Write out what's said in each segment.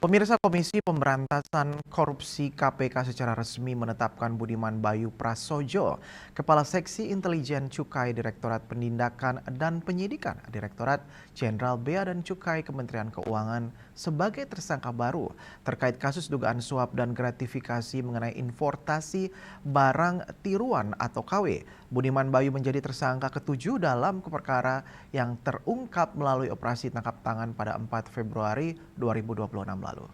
Pemirsa Komisi Pemberantasan Korupsi KPK secara resmi menetapkan Budiman Bayu Prasojo, Kepala Seksi Intelijen Cukai Direktorat Penindakan dan Penyidikan Direktorat Jenderal Bea dan Cukai Kementerian Keuangan sebagai tersangka baru terkait kasus dugaan suap dan gratifikasi mengenai importasi barang tiruan atau KW. Budiman Bayu menjadi tersangka ketujuh dalam perkara yang terungkap melalui operasi tangkap tangan pada 4 Februari 2026 lalu.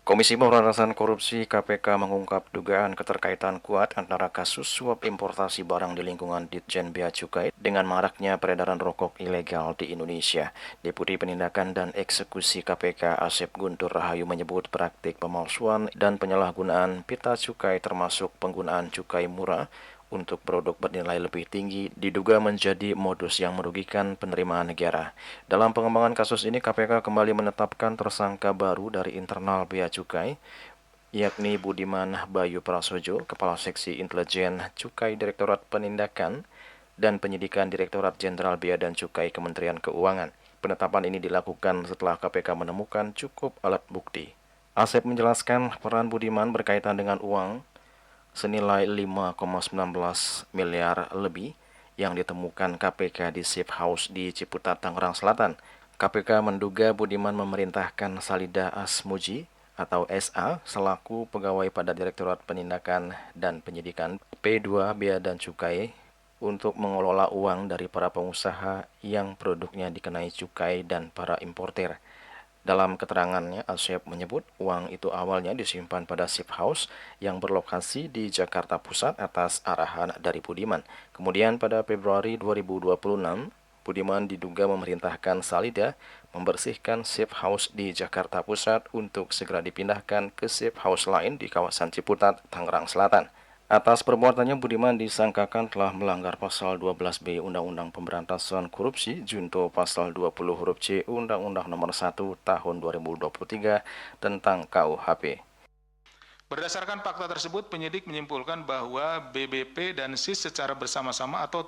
Komisi Pemberantasan Korupsi KPK mengungkap dugaan keterkaitan kuat antara kasus suap importasi barang di lingkungan Ditjen Bea Cukai dengan maraknya peredaran rokok ilegal di Indonesia. Deputi Penindakan dan Eksekusi KPK Asep Guntur Rahayu menyebut praktik pemalsuan dan penyalahgunaan pita cukai termasuk penggunaan cukai murah untuk produk bernilai lebih tinggi diduga menjadi modus yang merugikan penerimaan negara. Dalam pengembangan kasus ini, KPK kembali menetapkan tersangka baru dari internal Bea Cukai, yakni Budiman Bayu Prasojo, Kepala Seksi Intelijen Cukai Direktorat Penindakan dan Penyidikan Direktorat Jenderal Bea dan Cukai Kementerian Keuangan. Penetapan ini dilakukan setelah KPK menemukan cukup alat bukti. Asep menjelaskan peran Budiman berkaitan dengan uang senilai 5,19 miliar lebih yang ditemukan KPK di Safe House di Ciputat, Tangerang Selatan. KPK menduga Budiman memerintahkan Salida Asmuji atau SA selaku pegawai pada Direktorat Penindakan dan Penyidikan P2 Bea dan Cukai untuk mengelola uang dari para pengusaha yang produknya dikenai cukai dan para importer. Dalam keterangannya, Asep menyebut uang itu awalnya disimpan pada safe house yang berlokasi di Jakarta Pusat atas arahan dari Budiman. Kemudian pada Februari 2026, Budiman diduga memerintahkan Salida membersihkan safe house di Jakarta Pusat untuk segera dipindahkan ke safe house lain di kawasan Ciputat, Tangerang Selatan. Atas perbuatannya, Budiman disangkakan telah melanggar pasal 12B Undang-Undang Pemberantasan Korupsi junto pasal 20 huruf C Undang-Undang Nomor 1 Tahun 2023 tentang KUHP. Berdasarkan fakta tersebut, penyidik menyimpulkan bahwa BBP dan SIS secara bersama-sama atau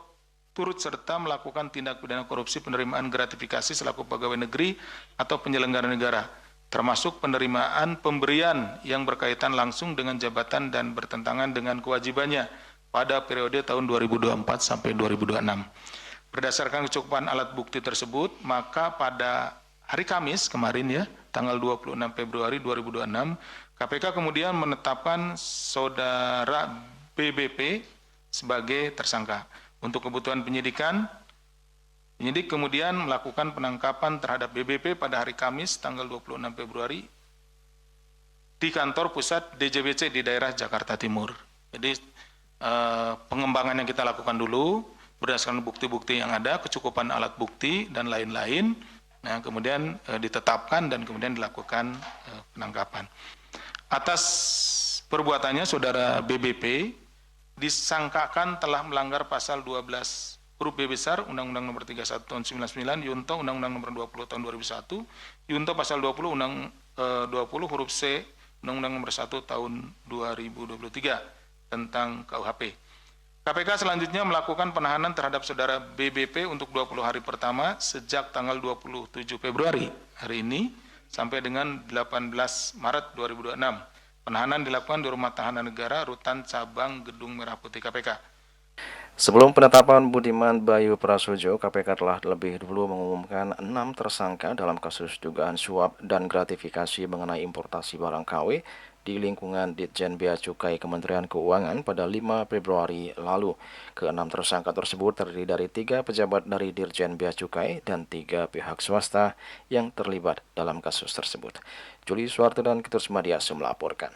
turut serta melakukan tindak pidana korupsi penerimaan gratifikasi selaku pegawai negeri atau penyelenggara negara, termasuk penerimaan pemberian yang berkaitan langsung dengan jabatan dan bertentangan dengan kewajibannya pada periode tahun 2024 sampai 2026. Berdasarkan kecukupan alat bukti tersebut, maka pada hari Kamis kemarin ya, tanggal 26 Februari 2026, KPK kemudian menetapkan saudara BBP sebagai tersangka. Untuk kebutuhan penyidikan, penyidik kemudian melakukan penangkapan terhadap BBP pada hari Kamis tanggal 26 Februari di kantor pusat DJBC di daerah Jakarta Timur. Jadi pengembangan yang kita lakukan dulu berdasarkan bukti-bukti yang ada, kecukupan alat bukti dan lain-lain, nah kemudian ditetapkan dan kemudian dilakukan penangkapan. Atas perbuatannya saudara BBP disangkakan telah melanggar pasal 12 huruf B besar Undang-Undang Nomor 31 Tahun 99, Yunto Undang-Undang Nomor 20 Tahun 2001, Yunto pasal 20 20 huruf C Undang-Undang Nomor 1 Tahun 2023 tentang KUHP. KPK selanjutnya melakukan penahanan terhadap saudara BBP untuk 20 hari pertama sejak tanggal 27 Februari hari ini sampai dengan 18 Maret 2026. Penahanan dilakukan di Rumah Tahanan Negara Rutan Cabang Gedung Merah Putih KPK. Sebelum penetapan Budiman Bayu Prasojo, KPK telah lebih dulu mengumumkan 6 tersangka dalam kasus dugaan suap dan gratifikasi mengenai importasi barang KW di lingkungan Ditjen Bea Cukai Kementerian Keuangan pada 5 Februari lalu. Keenam tersangka tersebut terdiri dari 3 pejabat dari Ditjen Bea Cukai dan 3 pihak swasta yang terlibat dalam kasus tersebut. Juli Suwarto dan Kitus Madiasu melaporkan.